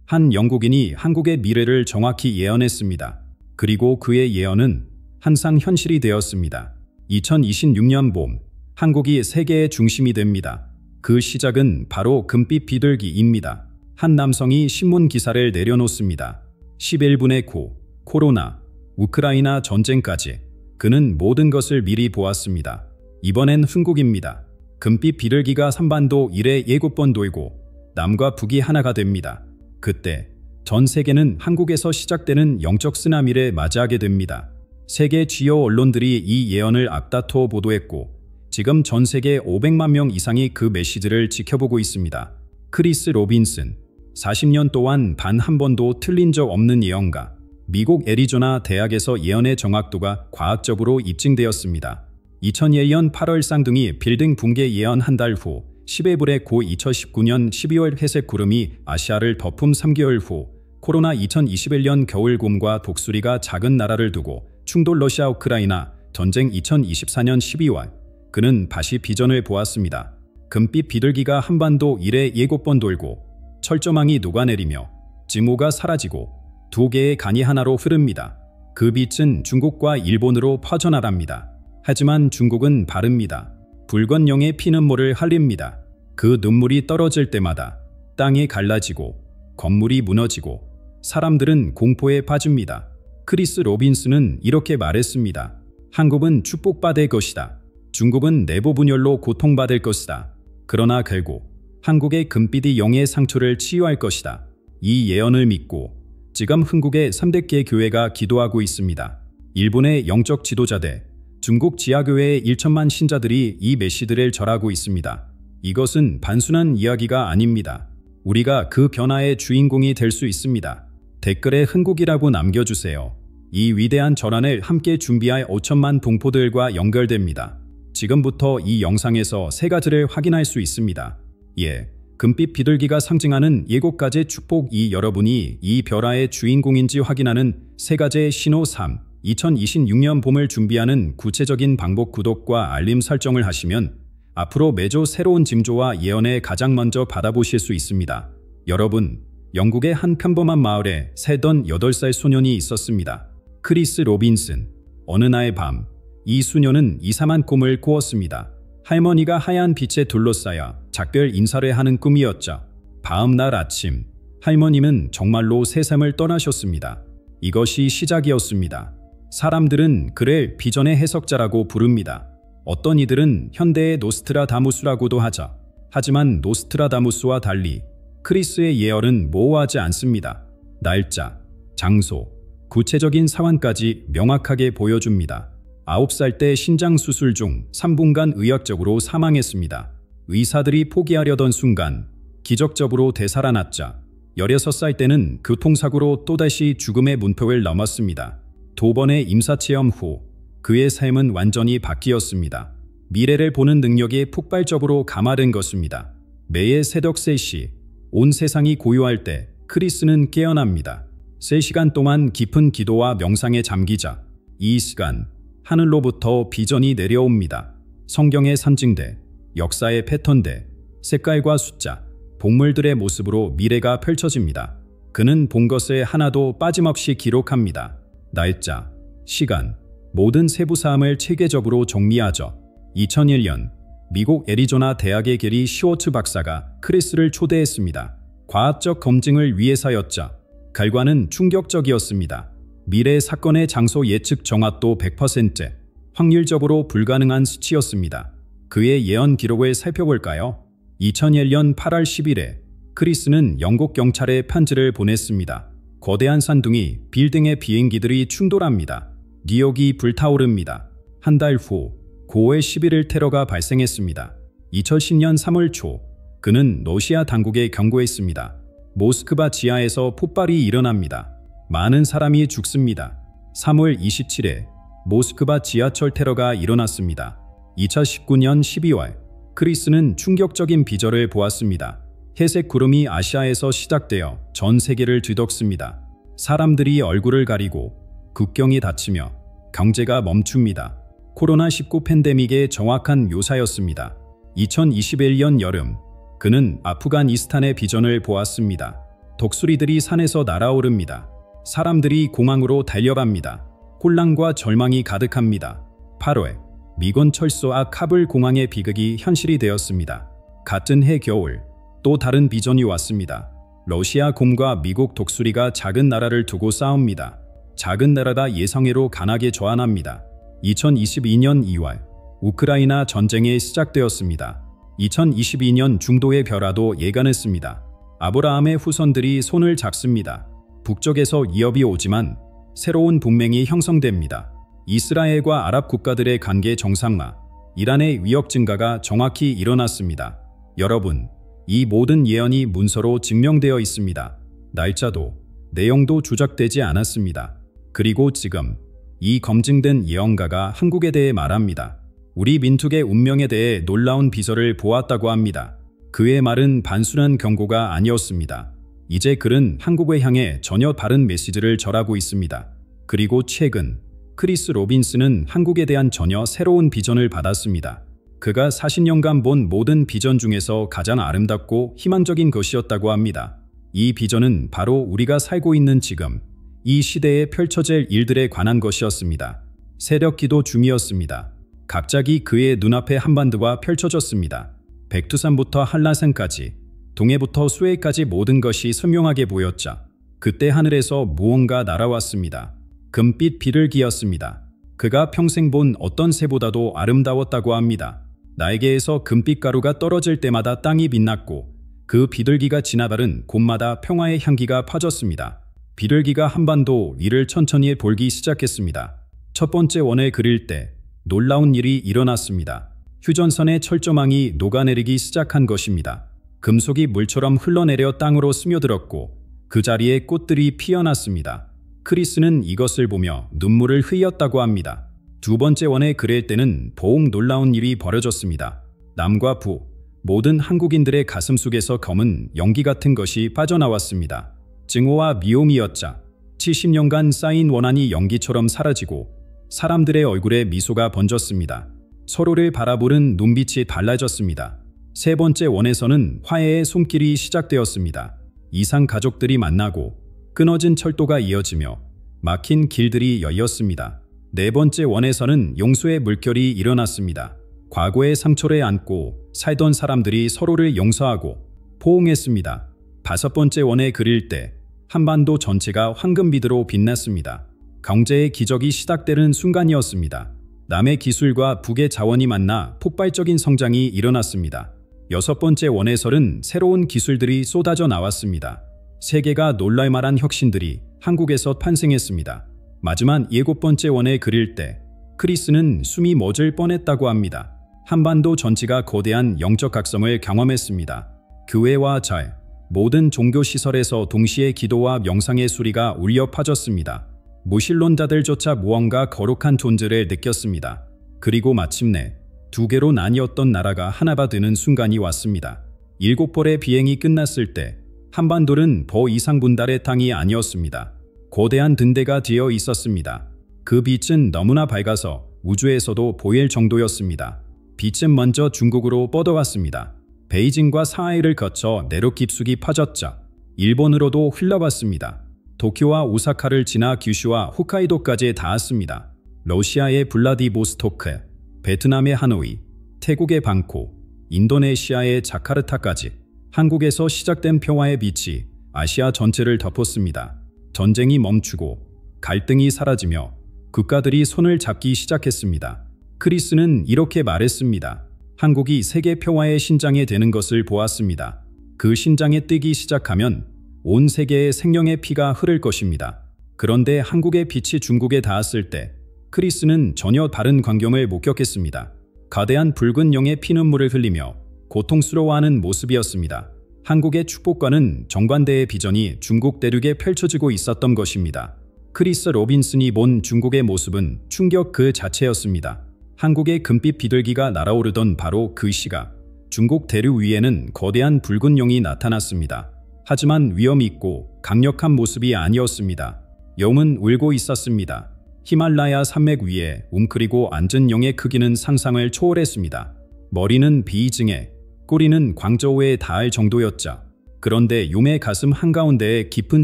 한 영국인이 한국의 미래를 정확히 예언했습니다. 그리고 그의 예언은 항상 현실이 되었습니다. 2026년 봄, 한국이 세계의 중심이 됩니다. 그 시작은 바로 금빛 비둘기입니다. 한 남성이 신문 기사를 내려놓습니다. 11분의 9, 코로나, 우크라이나 전쟁까지 그는 모든 것을 미리 보았습니다. 이번엔 한국입니다. 금빛 비둘기가 한반도 일에 7번 돌고 남과 북이 하나가 됩니다. 그때 전 세계는 한국에서 시작되는 영적 쓰나미를 맞이하게 됩니다. 세계 주요 언론들이 이 예언을 앞다퉈 보도했고 지금 전 세계 500만 명 이상이 그 메시지를 지켜보고 있습니다. 크리스 로빈슨, 40년 동안 단 한 번도 틀린 적 없는 예언가. 미국 애리조나 대학에서 예언의 정확도가 과학적으로 입증되었습니다. 2001년 8월 쌍둥이 빌딩 붕괴 예언 한 달 후 11불의 고 2019년 12월 회색 구름이 아시아를 덮음 3개월 후 코로나 2021년 겨울곰과 독수리가 작은 나라를 두고 충돌 러시아 우크라이나 전쟁 2024년 12월 그는 다시 비전을 보았습니다. 금빛 비둘기가 한반도 일에 7번 돌고 철조망이 녹아내리며 지모가 사라지고 두 개의 간이 하나로 흐릅니다. 그 빛은 중국과 일본으로 퍼져나갑니다. 하지만 중국은 바릅니다. 붉은 영의 피눈물을 흘립니다. 그 눈물이 떨어질 때마다 땅이 갈라지고 건물이 무너지고 사람들은 공포에 빠집니다. 크리스 로빈슨은 이렇게 말했습니다. 한국은 축복받을 것이다. 중국은 내부 분열로 고통받을 것이다. 그러나 결국 한국의 금빛이 영의 상처를 치유할 것이다. 이 예언을 믿고 지금 한국의 300개 교회가 기도하고 있습니다. 일본의 영적 지도자들, 중국 지하교회의 1천만 신자들이 이 메시지를 절하고 있습니다. 이것은 단순한 이야기가 아닙니다. 우리가 그 변화의 주인공이 될 수 있습니다. 댓글에 한국이라고 남겨주세요. 이 위대한 전환을 함께 준비할 5천만 동포들과 연결됩니다. 지금부터 이 영상에서 세 가지를 확인할 수 있습니다. 예, 금빛 비둘기가 상징하는 7가지 축복이 여러분이 이 변화의 주인공인지 확인하는 세 가지의 신호 3. 2026년 봄을 준비하는 구체적인 방법 구독과 알림 설정을 하시면 앞으로 매주 새로운 징조와 예언을 가장 먼저 받아보실 수 있습니다. 여러분, 영국의 한 평범한 마을에 살던 8살 소년이 있었습니다. 크리스 로빈슨. 어느 날 밤, 이 소년은 이상한 꿈을 꾸었습니다. 할머니가 하얀 빛에 둘러싸여 작별 인사를 하는 꿈이었죠. 다음 날 아침, 할머님은 정말로 세상을 떠나셨습니다. 이것이 시작이었습니다. 사람들은 그를 비전의 해석자라고 부릅니다. 어떤 이들은 현대의 노스트라다무스라고도 하죠. 하지만 노스트라다무스와 달리 크리스의 예언은 모호하지 않습니다. 날짜, 장소, 구체적인 상황까지 명확하게 보여줍니다. 9살 때 신장 수술 중 3분간 의학적으로 사망했습니다. 의사들이 포기하려던 순간 기적적으로 되살아났자 16살 때는 교통사고로 또다시 죽음의 문턱을 넘었습니다. 2번의 임사체험 후 그의 삶은 완전히 바뀌었습니다. 미래를 보는 능력이 폭발적으로 감화된 것입니다. 매일 새벽 3시, 온 세상이 고요할 때 크리스는 깨어납니다. 3시간 동안 깊은 기도와 명상에 잠기자 이 시간 하늘로부터 비전이 내려옵니다. 성경의 산증대, 역사의 패턴대, 색깔과 숫자, 동물들의 모습으로 미래가 펼쳐집니다. 그는 본 것을 하나도 빠짐없이 기록합니다. 날짜, 시간, 모든 세부사항을 체계적으로 정리하죠. 2001년 미국 애리조나 대학의 게리 시워츠 박사가 크리스를 초대했습니다. 과학적 검증을 위해서였죠. 결과는 충격적이었습니다. 미래 사건의 장소 예측 정확도 100%, 확률적으로 불가능한 수치였습니다. 그의 예언 기록을 살펴볼까요? 2001년 8월 10일에 크리스는 영국 경찰에 편지를 보냈습니다. 거대한 산둥이 빌딩의 비행기들이 충돌합니다. 뉴욕이 불타오릅니다. 한 달 후 9월 11일 테러가 발생했습니다. 2010년 3월 초 그는 러시아 당국에 경고했습니다. 모스크바 지하에서 폭발이 일어납니다. 많은 사람이 죽습니다. 3월 27일 모스크바 지하철 테러가 일어났습니다. 2019년 12월 크리스는 충격적인 비전을 보았습니다. 회색 구름이 아시아에서 시작되어 전 세계를 뒤덮습니다. 사람들이 얼굴을 가리고 국경이 닫히며 경제가 멈춥니다. 코로나19 팬데믹의 정확한 묘사였습니다. 2021년 여름 그는 아프가니스탄의 비전을 보았습니다. 독수리들이 산에서 날아오릅니다. 사람들이 공항으로 달려갑니다. 혼란과 절망이 가득합니다. 8월, 미군 철수 앞 카불 공항의 비극이 현실이 되었습니다. 같은 해 겨울, 또 다른 비전이 왔습니다. 러시아 곰과 미국 독수리가 작은 나라를 두고 싸웁니다. 작은 나라가 예상외로 강하게 저항합니다. 2022년 2월, 우크라이나 전쟁이 시작되었습니다. 2022년 중도의 벼라도 예견했습니다. 아브라함의 후손들이 손을 잡습니다. 북쪽에서 위협이 오지만 새로운 동맹이 형성됩니다. 이스라엘과 아랍 국가들의 관계 정상화, 이란의 위협 증가가 정확히 일어났습니다. 여러분, 이 모든 예언이 문서로 증명되어 있습니다. 날짜도, 내용도 조작되지 않았습니다. 그리고 지금 이 검증된 예언가가 한국에 대해 말합니다. 우리 민족의 운명에 대해 놀라운 비전을 보았다고 합니다. 그의 말은 단순한 경고가 아니었습니다. 이제 그는 한국을 향해 전혀 다른 메시지를 전하고 있습니다. 그리고 최근 크리스 로빈슨은 한국에 대한 전혀 새로운 비전을 받았습니다. 그가 40년간 본 모든 비전 중에서 가장 아름답고 희망적인 것이었다고 합니다. 이 비전은 바로 우리가 살고 있는 지금, 이 시대에 펼쳐질 일들에 관한 것이었습니다. 새벽 기도 중이었습니다. 갑자기 그의 눈앞에 한반도가 펼쳐졌습니다. 백두산부터 한라산까지, 동해부터 수해까지 모든 것이 선명하게 보였죠. 그때 하늘에서 무언가 날아왔습니다. 금빛 비둘기였습니다. 그가 평생 본 어떤 새보다도 아름다웠다고 합니다. 날개에서 금빛 가루가 떨어질 때마다 땅이 빛났고 그 비둘기가 지나가는 곳마다 평화의 향기가 퍼졌습니다. 비둘기가 한반도 위를 천천히 돌기 시작했습니다. 첫 번째 원을 그릴 때 놀라운 일이 일어났습니다. 휴전선의 철조망이 녹아내리기 시작한 것입니다. 금속이 물처럼 흘러내려 땅으로 스며들었고 그 자리에 꽃들이 피어났습니다. 크리스는 이것을 보며 눈물을 흘렸다고 합니다. 두 번째 원에 그릴 때는 더욱 놀라운 일이 벌어졌습니다. 남과 부, 모든 한국인들의 가슴 속에서 검은 연기 같은 것이 빠져나왔습니다. 증오와 미움이었자 70년간 쌓인 원한이 연기처럼 사라지고 사람들의 얼굴에 미소가 번졌습니다. 서로를 바라보는 눈빛이 달라졌습니다. 세 번째 원에서는 화해의 손길이 시작되었습니다. 이상 가족들이 만나고 끊어진 철도가 이어지며 막힌 길들이 열렸습니다. 네 번째 원에서는 용서의 물결이 일어났습니다. 과거의 상처를 안고 살던 사람들이 서로를 용서하고 포옹했습니다. 다섯 번째 원에 그릴 때 한반도 전체가 황금빛으로 빛났습니다. 경제의 기적이 시작되는 순간이었습니다. 남의 기술과 북의 자원이 만나 폭발적인 성장이 일어났습니다. 여섯 번째 원에서는 새로운 기술들이 쏟아져 나왔습니다. 세계가 놀랄만한 혁신들이 한국에서 탄생했습니다. 마지막 일곱 번째 원에 그릴 때 크리스는 숨이 멎을 뻔했다고 합니다. 한반도 전체가 거대한 영적 각성을 경험했습니다. 교회와 절, 모든 종교시설에서 동시에 기도와 명상의 소리가 울려 퍼졌습니다. 무신론자들조차 무언가 거룩한 존재를 느꼈습니다. 그리고 마침내 두 개로 나뉘었던 나라가 하나가 되는 순간이 왔습니다. 7벌의 비행이 끝났을 때 한반도는 더 이상 분달의 땅이 아니었습니다. 거대한 등대가 되어 있었습니다. 그 빛은 너무나 밝아서 우주에서도 보일 정도였습니다. 빛은 먼저 중국으로 뻗어왔습니다. 베이징과 상하이를 거쳐 내륙 깊숙이 퍼졌죠. 일본으로도 흘러갔습니다. 도쿄와 오사카를 지나 규슈와 홋카이도까지 닿았습니다. 러시아의 블라디보스토크, 베트남의 하노이, 태국의 방콕, 인도네시아의 자카르타까지 한국에서 시작된 평화의 빛이 아시아 전체를 덮었습니다. 전쟁이 멈추고 갈등이 사라지며 국가들이 손을 잡기 시작했습니다. 크리스는 이렇게 말했습니다. 한국이 세계 평화의 신장이 되는 것을 보았습니다. 그 신장에 뜨기 시작하면 온 세계에 생명의 피가 흐를 것입니다. 그런데 한국의 빛이 중국에 닿았을 때 크리스는 전혀 다른 광경을 목격했습니다. 거대한 붉은 용의 피눈물을 흘리며 고통스러워하는 모습이었습니다. 한국의 축복과는 정반대의 비전이 중국 대륙에 펼쳐지고 있었던 것입니다. 크리스 로빈슨이 본 중국의 모습은 충격 그 자체였습니다. 한국의 금빛 비둘기가 날아오르던 바로 그 시각, 중국 대륙 위에는 거대한 붉은 용이 나타났습니다. 하지만 위험 있고 강력한 모습이 아니었습니다. 용은 울고 있었습니다. 히말라야 산맥 위에 웅크리고 앉은 용의 크기는 상상을 초월했습니다. 머리는 비이징에, 꼬리는 광저우에 닿을 정도였죠. 그런데 용의 가슴 한가운데에 깊은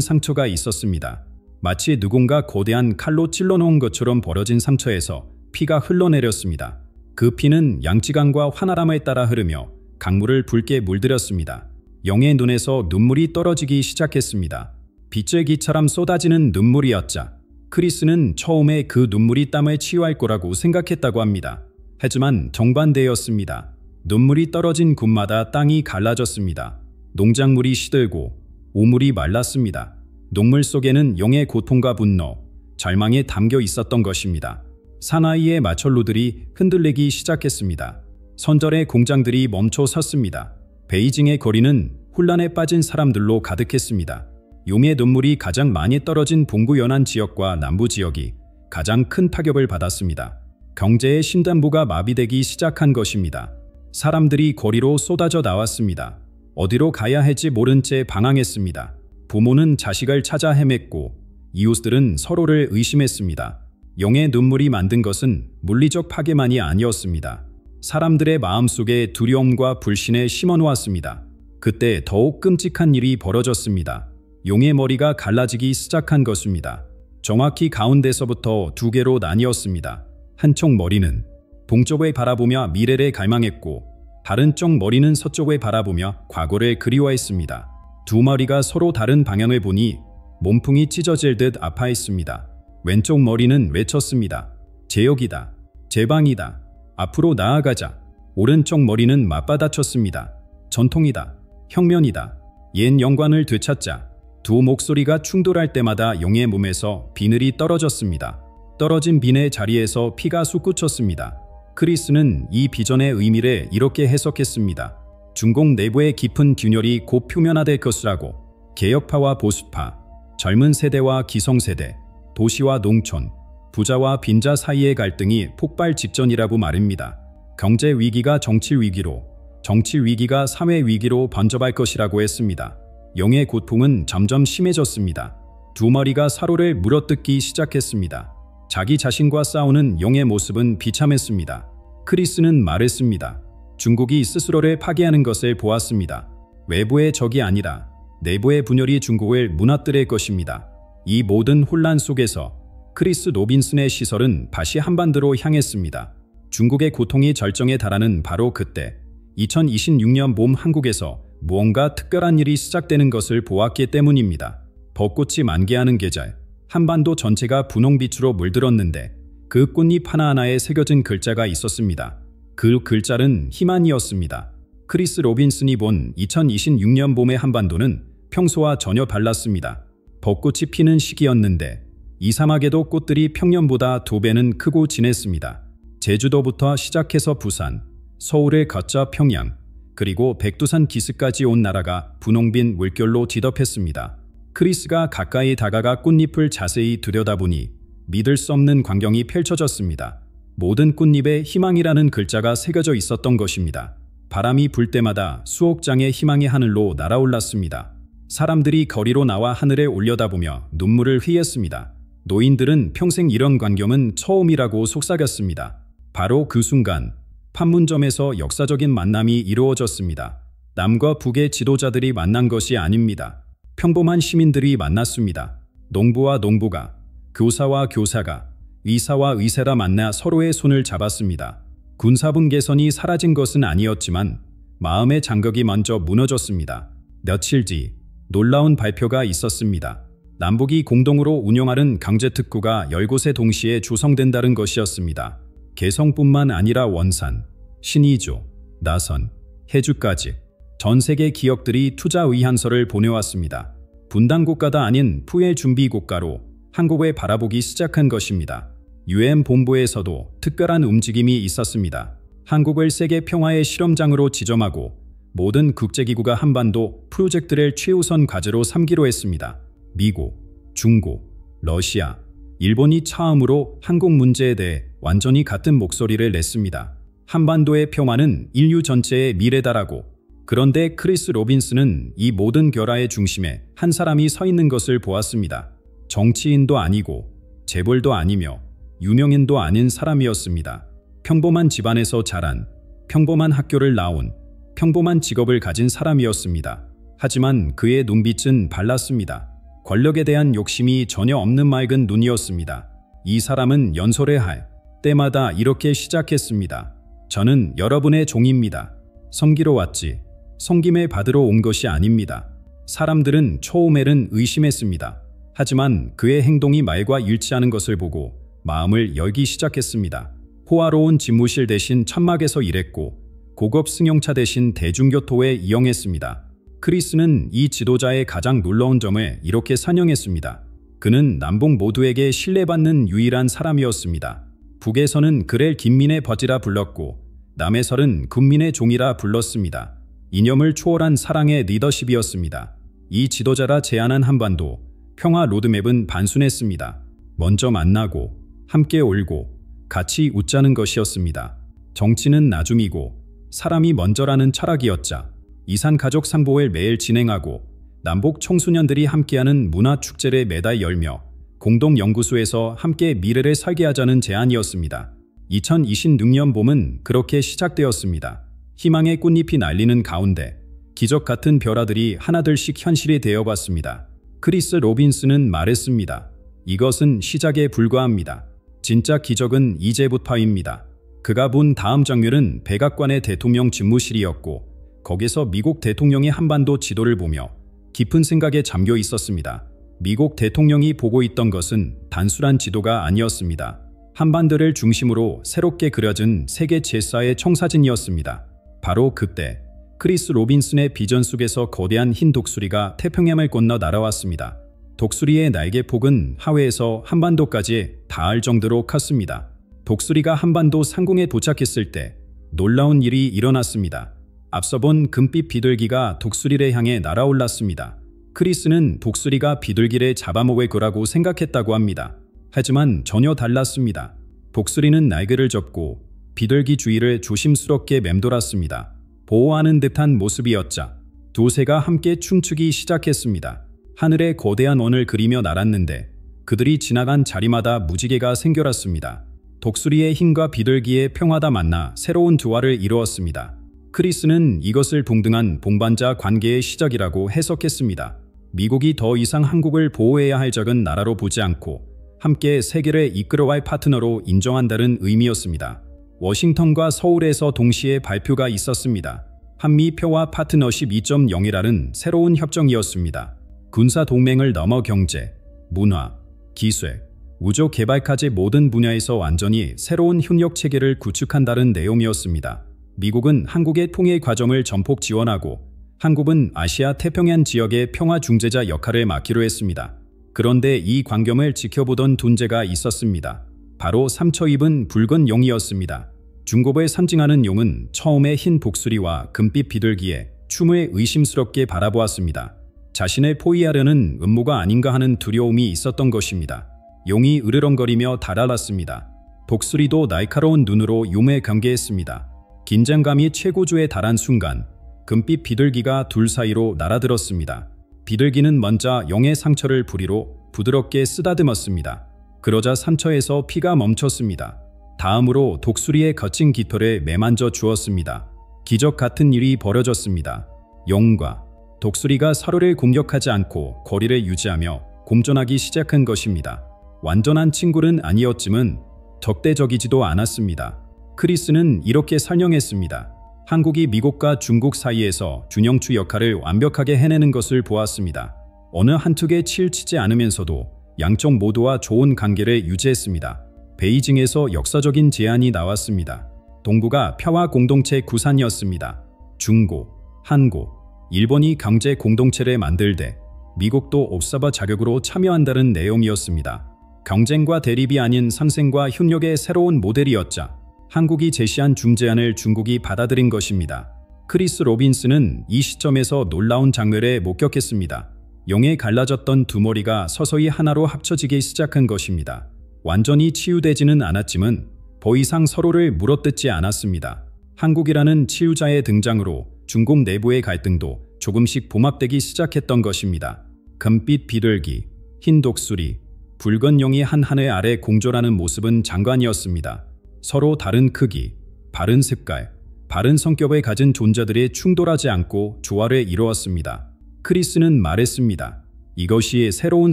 상처가 있었습니다. 마치 누군가 거대한 칼로 찔러놓은 것처럼 벌어진 상처에서 피가 흘러내렸습니다. 그 피는 양치강과 환아람에 따라 흐르며 강물을 붉게 물들였습니다. 용의 눈에서 눈물이 떨어지기 시작했습니다. 빗줄기처럼 쏟아지는 눈물이었자 크리스는 처음에 그 눈물이 땀에 치유할 거라고 생각했다고 합니다. 하지만 정반대였습니다. 눈물이 떨어진 곳마다 땅이 갈라졌습니다. 농작물이 시들고 우물이 말랐습니다. 녹물 속에는 용의 고통과 분노, 절망에 담겨 있었던 것입니다. 사나이의 마철로들이 흔들리기 시작했습니다. 선절의 공장들이 멈춰 섰습니다. 베이징의 거리는 혼란에 빠진 사람들로 가득했습니다. 용의 눈물이 가장 많이 떨어진 동부 연안 지역과 남부 지역이 가장 큰 타격을 받았습니다. 경제의 신단부가 마비되기 시작한 것입니다. 사람들이 거리로 쏟아져 나왔습니다. 어디로 가야 할지 모른 채 방황했습니다. 부모는 자식을 찾아 헤맸고 이웃들은 서로를 의심했습니다. 용의 눈물이 만든 것은 물리적 파괴만이 아니었습니다. 사람들의 마음속에 두려움과 불신을 심어놓았습니다. 그때 더욱 끔찍한 일이 벌어졌습니다. 용의 머리가 갈라지기 시작한 것입니다. 정확히 가운데서부터 두 개로 나뉘었습니다. 한쪽 머리는 동쪽을 바라보며 미래를 갈망했고 다른 쪽 머리는 서쪽을 바라보며 과거를 그리워했습니다. 두 머리가 서로 다른 방향을 보니 몸통이 찢어질 듯 아파했습니다. 왼쪽 머리는 외쳤습니다. 제역이다. 제방이다. 앞으로 나아가자. 오른쪽 머리는 맞받아쳤습니다. 전통이다. 혁명이다. 옛 영광을 되찾자. 두 목소리가 충돌할 때마다 용의 몸에서 비늘이 떨어졌습니다. 떨어진 비늘 자리에서 피가 솟구쳤습니다. 크리스는 이 비전의 의미를 이렇게 해석했습니다. 중공 내부의 깊은 균열이 곧 표면화될 것이라고. 개혁파와 보수파, 젊은 세대와 기성세대, 도시와 농촌, 부자와 빈자 사이의 갈등이 폭발 직전이라고 말입니다. 경제 위기가 정치 위기로, 정치 위기가 사회 위기로 번져갈 것이라고 했습니다. 용의 고통은 점점 심해졌습니다. 두 머리가 서로를 물어뜯기 시작했습니다. 자기 자신과 싸우는 용의 모습은 비참했습니다. 크리스는 말했습니다. 중국이 스스로를 파괴하는 것을 보았습니다. 외부의 적이 아니라 내부의 분열이 중국을 무너뜨릴 것입니다. 이 모든 혼란 속에서 크리스 로빈슨의 시선은 다시 한반도로 향했습니다. 중국의 고통이 절정에 달하는 바로 그때 2026년 봄 한국에서 무언가 특별한 일이 시작되는 것을 보았기 때문입니다. 벚꽃이 만개하는 계절, 한반도 전체가 분홍빛으로 물들었는데 그 꽃잎 하나하나에 새겨진 글자가 있었습니다. 그 글자는 희망이었습니다. 크리스 로빈슨이 본 2026년 봄의 한반도는 평소와 전혀 달랐습니다. 벚꽃이 피는 시기였는데 이 사막에도 꽃들이 평년보다 2배는 크고 진했습니다. 제주도부터 시작해서 부산, 서울을 거쳐 평양, 그리고 백두산 기슭까지 온 나라가 분홍빛 물결로 뒤덮였습니다. 크리스가 가까이 다가가 꽃잎을 자세히 들여다보니 믿을 수 없는 광경이 펼쳐졌습니다. 모든 꽃잎에 희망이라는 글자가 새겨져 있었던 것입니다. 바람이 불 때마다 수억 장의 희망의 하늘로 날아올랐습니다. 사람들이 거리로 나와 하늘에 올려다보며 눈물을 흘렸습니다. 노인들은 평생 이런 광경은 처음이라고 속삭였습니다. 바로 그 순간 판문점에서 역사적인 만남이 이루어졌습니다. 남과 북의 지도자들이 만난 것이 아닙니다. 평범한 시민들이 만났습니다. 농부와 농부가, 교사와 교사가, 의사와 의사가 만나 서로의 손을 잡았습니다. 군사분 개선이 사라진 것은 아니었지만 마음의 장벽이 먼저 무너졌습니다. 며칠 뒤 놀라운 발표가 있었습니다. 남북이 공동으로 운영하는 강제특구가 10곳에 동시에 조성된다는 것이었습니다. 개성뿐만 아니라 원산, 신의주, 나선, 해주까지 전 세계 기업들이 투자 의향서를 보내왔습니다. 분단국가가 아닌 푸의 준비국가로 한국을 바라보기 시작한 것입니다. UN 본부에서도 특별한 움직임이 있었습니다. 한국을 세계 평화의 실험장으로 지정하고 모든 국제기구가 한반도 프로젝트를 최우선 과제로 삼기로 했습니다. 미국, 중국, 러시아, 일본이 처음으로 한국 문제에 대해 완전히 같은 목소리를 냈습니다. 한반도의 평화는 인류 전체의 미래다라고. 그런데 크리스 로빈슨은 이 모든 결화의 중심에 한 사람이 서 있는 것을 보았습니다. 정치인도 아니고 재벌도 아니며 유명인도 아닌 사람이었습니다. 평범한 집안에서 자란, 평범한 학교를 나온, 평범한 직업을 가진 사람이었습니다. 하지만 그의 눈빛은 밝랐습니다. 권력에 대한 욕심이 전혀 없는 맑은 눈이었습니다. 이 사람은 연설회할 때마다 이렇게 시작했습니다. 저는 여러분의 종입니다. 섬기러 왔지 섬김을 받으러 온 것이 아닙니다. 사람들은 처음에는 의심했습니다. 하지만 그의 행동이 말과 일치하는 것을 보고 마음을 열기 시작했습니다. 호화로운 집무실 대신 천막에서 일했고 고급 승용차 대신 대중교통에 이용했습니다. 크리스는 이 지도자의 가장 놀라운 점을 이렇게 설명했습니다. 그는 남북 모두에게 신뢰받는 유일한 사람이었습니다. 북에서는 그를 김민의 버지라 불렀고 남에서는 군민의 종이라 불렀습니다. 이념을 초월한 사랑의 리더십이었습니다. 이 지도자라 제안한 한반도 평화 로드맵은 단순했습니다. 먼저 만나고 함께 울고 같이 웃자는 것이었습니다. 정치는 나중이고 사람이 먼저라는 철학이었자 이산가족 상봉을 매일 진행하고 남북 청소년들이 함께하는 문화축제를 매달 열며 공동연구소에서 함께 미래를 설계하자는 제안이었습니다. 2026년 봄은 그렇게 시작되었습니다. 희망의 꽃잎이 날리는 가운데 기적 같은 별아들이 하나둘씩 현실이 되어봤습니다. 크리스 로빈슨은 말했습니다. 이것은 시작에 불과합니다. 진짜 기적은 이제부터입니다. 그가 본 다음 장면은 백악관의 대통령 집무실이었고 거기서 미국 대통령이 한반도 지도를 보며 깊은 생각에 잠겨 있었습니다. 미국 대통령이 보고 있던 것은 단순한 지도가 아니었습니다. 한반도를 중심으로 새롭게 그려진 세계 제4의 청사진이었습니다. 바로 그때 크리스 로빈슨의 비전 속에서 거대한 흰 독수리가 태평양을 건너 날아왔습니다. 독수리의 날개폭은 하회에서 한반도까지 닿을 정도로 컸습니다. 독수리가 한반도 상공에 도착했을 때 놀라운 일이 일어났습니다. 앞서 본 금빛 비둘기가 독수리를 향해 날아올랐습니다. 크리스는 독수리가 비둘기를 잡아먹을 거라고 생각했다고 합니다. 하지만 전혀 달랐습니다. 독수리는 날개를 접고 비둘기 주위를 조심스럽게 맴돌았습니다. 보호하는 듯한 모습이었자 두 새가 함께 춤추기 시작했습니다. 하늘에 거대한 원을 그리며 날았는데 그들이 지나간 자리마다 무지개가 생겨났습니다. 독수리의 힘과 비둘기의 평화가 만나 새로운 조화를 이루었습니다. 크리스는 이것을 동등한 동반자 관계의 시작이라고 해석했습니다. 미국이 더 이상 한국을 보호해야 할 적은 나라로 보지 않고 함께 세계를 이끌어갈 파트너로 인정한다는 의미였습니다. 워싱턴과 서울에서 동시에 발표가 있었습니다. 한미 평화 파트너십 2.0이라는 새로운 협정이었습니다. 군사 동맹을 넘어 경제, 문화, 기술, 우주 개발까지 모든 분야에서 완전히 새로운 협력 체계를 구축한다는 내용이었습니다. 미국은 한국의 통일 과정을 전폭 지원하고 한국은 아시아 태평양 지역의 평화 중재자 역할을 맡기로 했습니다. 그런데 이 광경을 지켜보던 존재가 있었습니다. 바로 상처 입은 붉은 용이었습니다. 중국을 상징하는 용은 처음에 흰 독수리와 금빛 비둘기의 춤을 의심스럽게 바라보았습니다. 자신을 포위하려는 음모가 아닌가 하는 두려움이 있었던 것입니다. 용이 으르렁거리며 달아났습니다. 독수리도 날카로운 눈으로 용을 경계했습니다. 긴장감이 최고조에 달한 순간 금빛 비둘기가 둘 사이로 날아들었습니다. 비둘기는 먼저 용의 상처를 부리로 부드럽게 쓰다듬었습니다. 그러자 상처에서 피가 멈췄습니다. 다음으로 독수리의 거친 깃털에 매만져 주었습니다. 기적 같은 일이 벌어졌습니다. 용과 독수리가 서로를 공격하지 않고 거리를 유지하며 공존하기 시작한 것입니다. 완전한 친구는 아니었지만 적대적이지도 않았습니다. 크리스는 이렇게 설명했습니다. 한국이 미국과 중국 사이에서 균형추 역할을 완벽하게 해내는 것을 보았습니다. 어느 한쪽에 치우치지 않으면서도 양쪽 모두와 좋은 관계를 유지했습니다. 베이징에서 역사적인 제안이 나왔습니다. 동북아 평화 공동체 구상이었습니다. 중국, 한국, 일본이 경제 공동체를 만들되 미국도 옵서버 자격으로 참여한다는 내용이었습니다. 경쟁과 대립이 아닌 상생과 협력의 새로운 모델이었자 한국이 제시한 중재안을 중국이 받아들인 것입니다. 크리스 로빈슨은 이 시점에서 놀라운 장면을 목격했습니다. 용에 갈라졌던 두 머리가 서서히 하나로 합쳐지기 시작한 것입니다. 완전히 치유되지는 않았지만 더 이상 서로를 물어뜯지 않았습니다. 한국이라는 치유자의 등장으로 중국 내부의 갈등도 조금씩 봉합되기 시작했던 것입니다. 금빛 비둘기, 흰 독수리, 붉은 용이 한 하늘 아래 공존하는 모습은 장관이었습니다. 서로 다른 크기, 바른 색깔, 바른 성격을 가진 존재들이 충돌하지 않고 조화를 이루었습니다. 크리스는 말했습니다. 이것이 새로운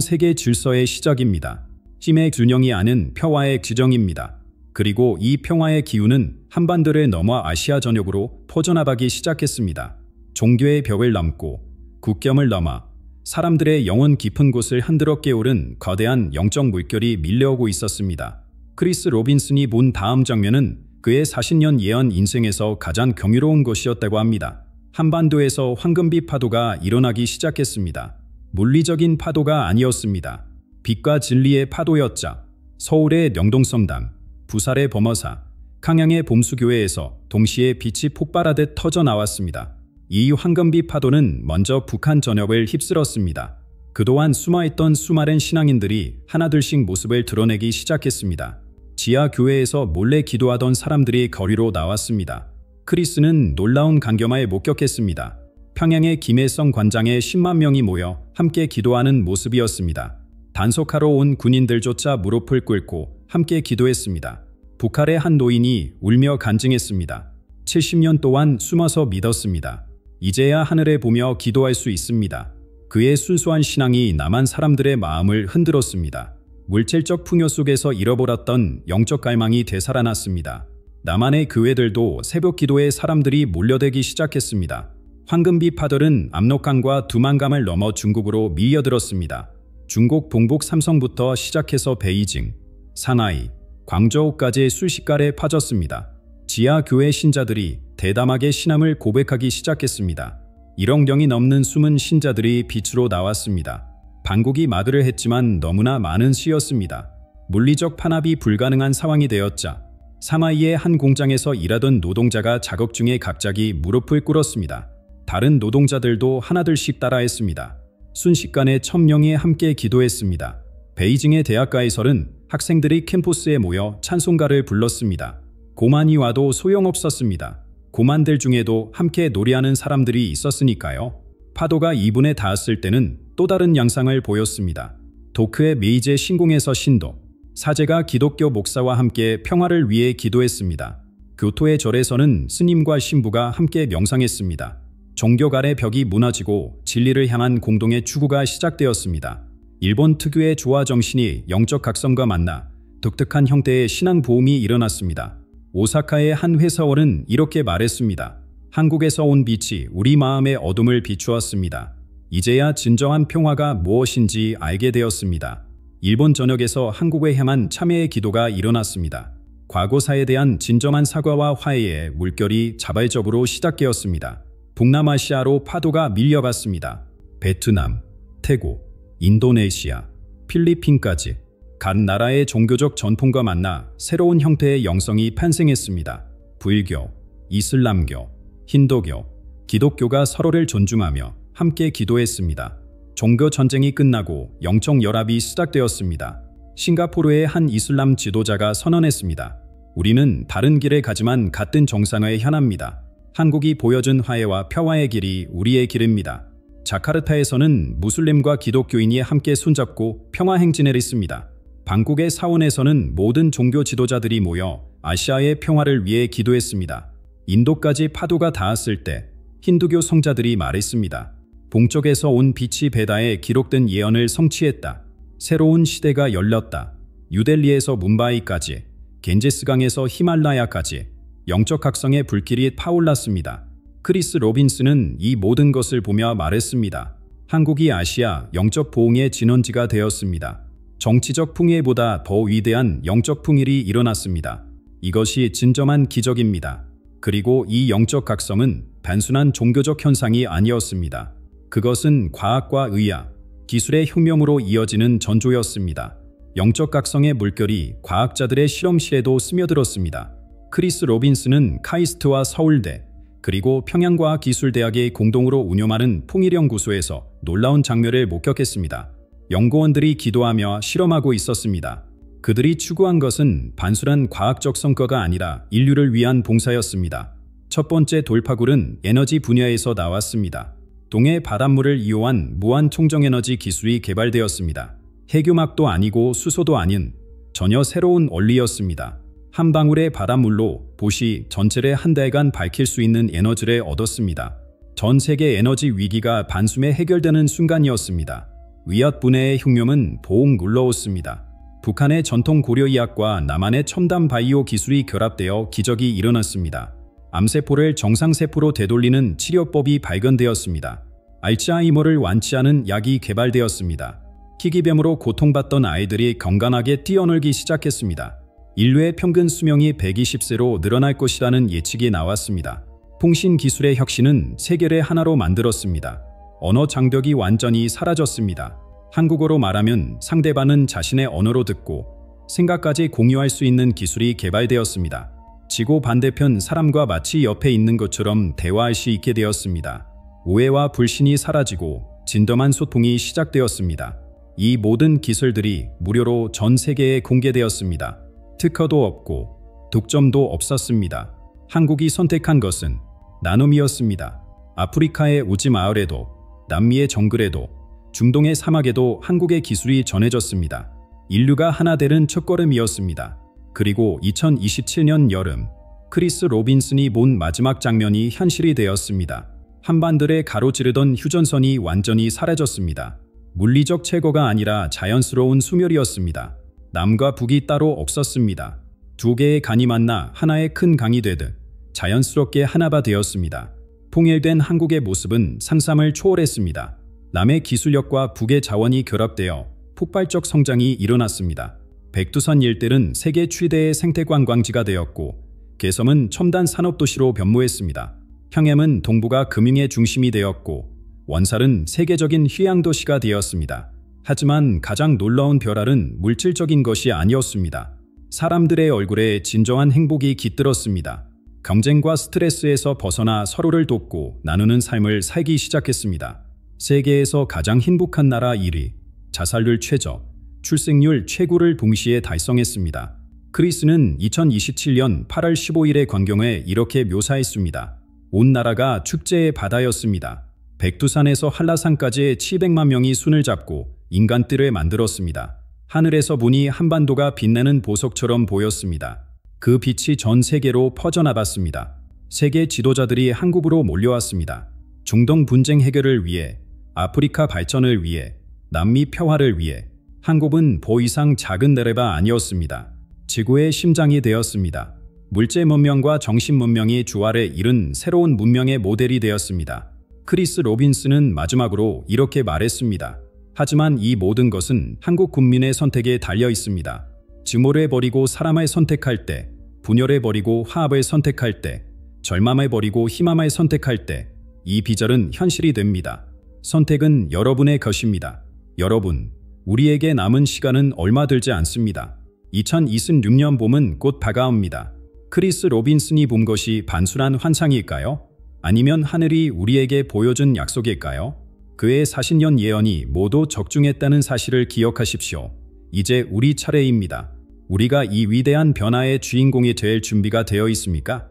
세계 질서의 시작입니다. 힘의 균형이 아닌 평화의 지정입니다. 그리고 이 평화의 기운은 한반도를 넘어 아시아 전역으로 퍼져나가기 시작했습니다. 종교의 벽을 넘고 국경을 넘어 사람들의 영혼 깊은 곳을 흔들어 깨우른 거대한 영적 물결이 밀려오고 있었습니다. 크리스 로빈슨이 본 다음 장면은 그의 40년 예언 인생에서 가장 경이로운 것이었다고 합니다. 한반도에서 황금빛 파도가 일어나기 시작했습니다. 물리적인 파도가 아니었습니다. 빛과 진리의 파도였자. 서울의 영동성당, 부살의 범어사, 강양의 봄수교회에서 동시에 빛이 폭발하듯 터져 나왔습니다. 이 황금빛 파도는 먼저 북한 전역을 휩쓸었습니다. 그동안 숨어있던 수많은 신앙인들이 하나둘씩 모습을 드러내기 시작했습니다. 지하 교회에서 몰래 기도하던 사람들이 거리로 나왔습니다. 크리스는 놀라운 간경을 목격했습니다. 평양의 김해성 관장에 10만 명이 모여 함께 기도하는 모습이었습니다. 단속하러 온 군인들조차 무릎을 꿇고 함께 기도했습니다. 북한의 한 노인이 울며 간증했습니다. 70년 동안 숨어서 믿었습니다. 이제야 하늘에 보며 기도할 수 있습니다. 그의 순수한 신앙이 남한 사람들의 마음을 흔들었습니다. 물질적 풍요 속에서 잃어버렸던 영적 갈망이 되살아났습니다. 남한의 교회들도 새벽 기도에 사람들이 몰려들기 시작했습니다. 황금빛 파도는 압록강과 두만강을 넘어 중국으로 밀려들었습니다. 중국 동북 삼성부터 시작해서 베이징, 상하이, 광저우까지 수십가에 퍼졌습니다. 지하 교회 신자들이 대담하게 신앙을 고백하기 시작했습니다. 1억 명이 넘는 숨은 신자들이 빛으로 나왔습니다. 방국이 마들을 했지만 너무나 많은 시였습니다. 물리적 판압이 불가능한 상황이 되었자 사마이의 한 공장에서 일하던 노동자가 작업 중에 갑자기 무릎을 꿇었습니다. 다른 노동자들도 하나둘씩 따라했습니다. 순식간에 1000명이 함께 기도했습니다. 베이징의 대학가에서는 학생들이 캠퍼스에 모여 찬송가를 불렀습니다. 고만이 와도 소용없었습니다. 고만들 중에도 함께 노래하는 사람들이 있었으니까요. 파도가 2분에 닿았을 때는 또 다른 양상을 보였습니다. 도크의 메이제 신궁에서 신도, 사제가 기독교 목사와 함께 평화를 위해 기도했습니다. 교토의 절에서는 스님과 신부가 함께 명상했습니다. 종교 간의 벽이 무너지고 진리를 향한 공동의 추구가 시작되었습니다. 일본 특유의 조화 정신이 영적 각성과 만나 독특한 형태의 신앙 보험이 일어났습니다. 오사카의 한 회사원은 이렇게 말했습니다. 한국에서 온 빛이 우리 마음의 어둠을 비추었습니다. 이제야 진정한 평화가 무엇인지 알게 되었습니다. 일본 전역에서 한국에 향한 참회의 기도가 일어났습니다. 과거사에 대한 진정한 사과와 화해의 물결이 자발적으로 시작되었습니다. 동남아시아로 파도가 밀려갔습니다. 베트남, 태국, 인도네시아, 필리핀까지 각 나라의 종교적 전통과 만나 새로운 형태의 영성이 탄생했습니다. 불교, 이슬람교, 힌두교, 기독교가 서로를 존중하며 함께 기도했습니다. 종교 전쟁이 끝나고 영적 연합이 시작되었습니다. 싱가포르의 한 이슬람 지도자가 선언했습니다. 우리는 다른 길을 가지만 같은 정상을 향합니다. 한국이 보여준 화해와 평화의 길이 우리의 길입니다. 자카르타에서는 무슬림과 기독교인이 함께 손잡고 평화 행진을 했습니다. 방콕의 사원에서는 모든 종교 지도자들이 모여 아시아의 평화를 위해 기도했습니다. 인도까지 파도가 닿았을 때 힌두교 성자들이 말했습니다. 동쪽에서 온 빛이 베다에 기록된 예언을 성취했다. 새로운 시대가 열렸다. 뉴델리에서 뭄바이까지, 겐제스강에서 히말라야까지 영적 각성의 불길이 타올랐습니다. 크리스 로빈슨은 이 모든 것을 보며 말했습니다. 한국이 아시아 영적 보응의 진원지가 되었습니다. 정치적 풍요보다 더 위대한 영적 풍일이 일어났습니다. 이것이 진정한 기적입니다. 그리고 이 영적 각성은 단순한 종교적 현상이 아니었습니다. 그것은 과학과 의학, 기술의 혁명으로 이어지는 전조였습니다. 영적 각성의 물결이 과학자들의 실험실에도 스며들었습니다. 크리스 로빈슨은 카이스트와 서울대, 그리고 평양과학기술대학의 공동으로 운영하는 풍일연구소에서 놀라운 장면을 목격했습니다. 연구원들이 기도하며 실험하고 있었습니다. 그들이 추구한 것은 단순한 과학적 성과가 아니라 인류를 위한 봉사였습니다. 첫 번째 돌파구는 에너지 분야에서 나왔습니다. 동해 바닷물을 이용한 무한 총정에너지 기술이 개발되었습니다. 핵융합도 아니고 수소도 아닌 전혀 새로운 원리였습니다. 한 방울의 바닷물로 도시 전체를 한 달간 밝힐 수 있는 에너지를 얻었습니다. 전 세계 에너지 위기가 단숨에 해결되는 순간이었습니다. 위압 분해의 흉흉은 보웅 눌러왔습니다. 북한의 전통 고려의학과 남한의 첨단 바이오 기술이 결합되어 기적이 일어났습니다. 암세포를 정상세포로 되돌리는 치료법이 발견되었습니다. 알츠하이머를 완치하는 약이 개발되었습니다. 희귀병으로 고통받던 아이들이 건강하게 뛰어놀기 시작했습니다. 인류의 평균 수명이 120세로 늘어날 것이라는 예측이 나왔습니다. 통신 기술의 혁신은 세계를 하나로 만들었습니다. 언어 장벽이 완전히 사라졌습니다. 한국어로 말하면 상대방은 자신의 언어로 듣고 생각까지 공유할 수 있는 기술이 개발되었습니다. 지구 반대편 사람과 마치 옆에 있는 것처럼 대화할 수 있게 되었습니다. 오해와 불신이 사라지고 진정한 소통이 시작되었습니다. 이 모든 기술들이 무료로 전 세계에 공개되었습니다. 특허도 없고 독점도 없었습니다. 한국이 선택한 것은 나눔이었습니다. 아프리카의 우지 마을에도, 남미의 정글에도, 중동의 사막에도 한국의 기술이 전해졌습니다. 인류가 하나 되는 첫걸음이었습니다. 그리고 2027년 여름, 크리스 로빈슨이 본 마지막 장면이 현실이 되었습니다. 한반도를 가로지르던 휴전선이 완전히 사라졌습니다. 물리적 제거가 아니라 자연스러운 소멸이었습니다. 남과 북이 따로 없었습니다. 두 개의 강이 만나 하나의 큰 강이 되듯 자연스럽게 하나가 되었습니다. 통일된 한국의 모습은 상상을 초월했습니다. 남의 기술력과 북의 자원이 결합되어 폭발적 성장이 일어났습니다. 백두산 일대는 세계 최대의 생태관광지가 되었고 개섬은 첨단 산업도시로 변모했습니다. 평양은 동북아 금융의 중심이 되었고 원살은 세계적인 휴양도시가 되었습니다. 하지만 가장 놀라운 변화는 물질적인 것이 아니었습니다. 사람들의 얼굴에 진정한 행복이 깃들었습니다. 경쟁과 스트레스에서 벗어나 서로를 돕고 나누는 삶을 살기 시작했습니다. 세계에서 가장 행복한 나라 1위, 자살률 최저, 출생률 최고를 동시에 달성했습니다. 크리스는 2027년 8월 15일의 광경을 이렇게 묘사했습니다. 온 나라가 축제의 바다였습니다. 백두산에서 한라산까지 700만 명이 손을 잡고 인간들을 만들었습니다. 하늘에서 보니 한반도가 빛나는 보석처럼 보였습니다. 그 빛이 전 세계로 퍼져나갔습니다. 세계 지도자들이 한국으로 몰려왔습니다. 중동 분쟁 해결을 위해, 아프리카 발전을 위해, 남미 평화를 위해. 한국은 더 이상 작은 나라가 아니었습니다. 지구의 심장이 되었습니다. 물질 문명과 정신 문명이 조화를 이룬 새로운 문명의 모델이 되었습니다. 크리스 로빈슨은 마지막으로 이렇게 말했습니다. 하지만 이 모든 것은 한국 국민의 선택에 달려 있습니다. 증오를 버리고 사람을 선택할 때, 분열을 버리고 화합을 선택할 때, 절망을 버리고 희망을 선택할 때, 이 비전은 현실이 됩니다. 선택은 여러분의 것입니다. 여러분, 우리에게 남은 시간은 얼마 들지 않습니다. 2026년 봄은 곧 다가옵니다. 크리스 로빈슨이 본 것이 단순한 환상일까요? 아니면 하늘이 우리에게 보여준 약속일까요? 그의 40년 예언이 모두 적중했다는 사실을 기억하십시오. 이제 우리 차례입니다. 우리가 이 위대한 변화의 주인공이 될 준비가 되어 있습니까?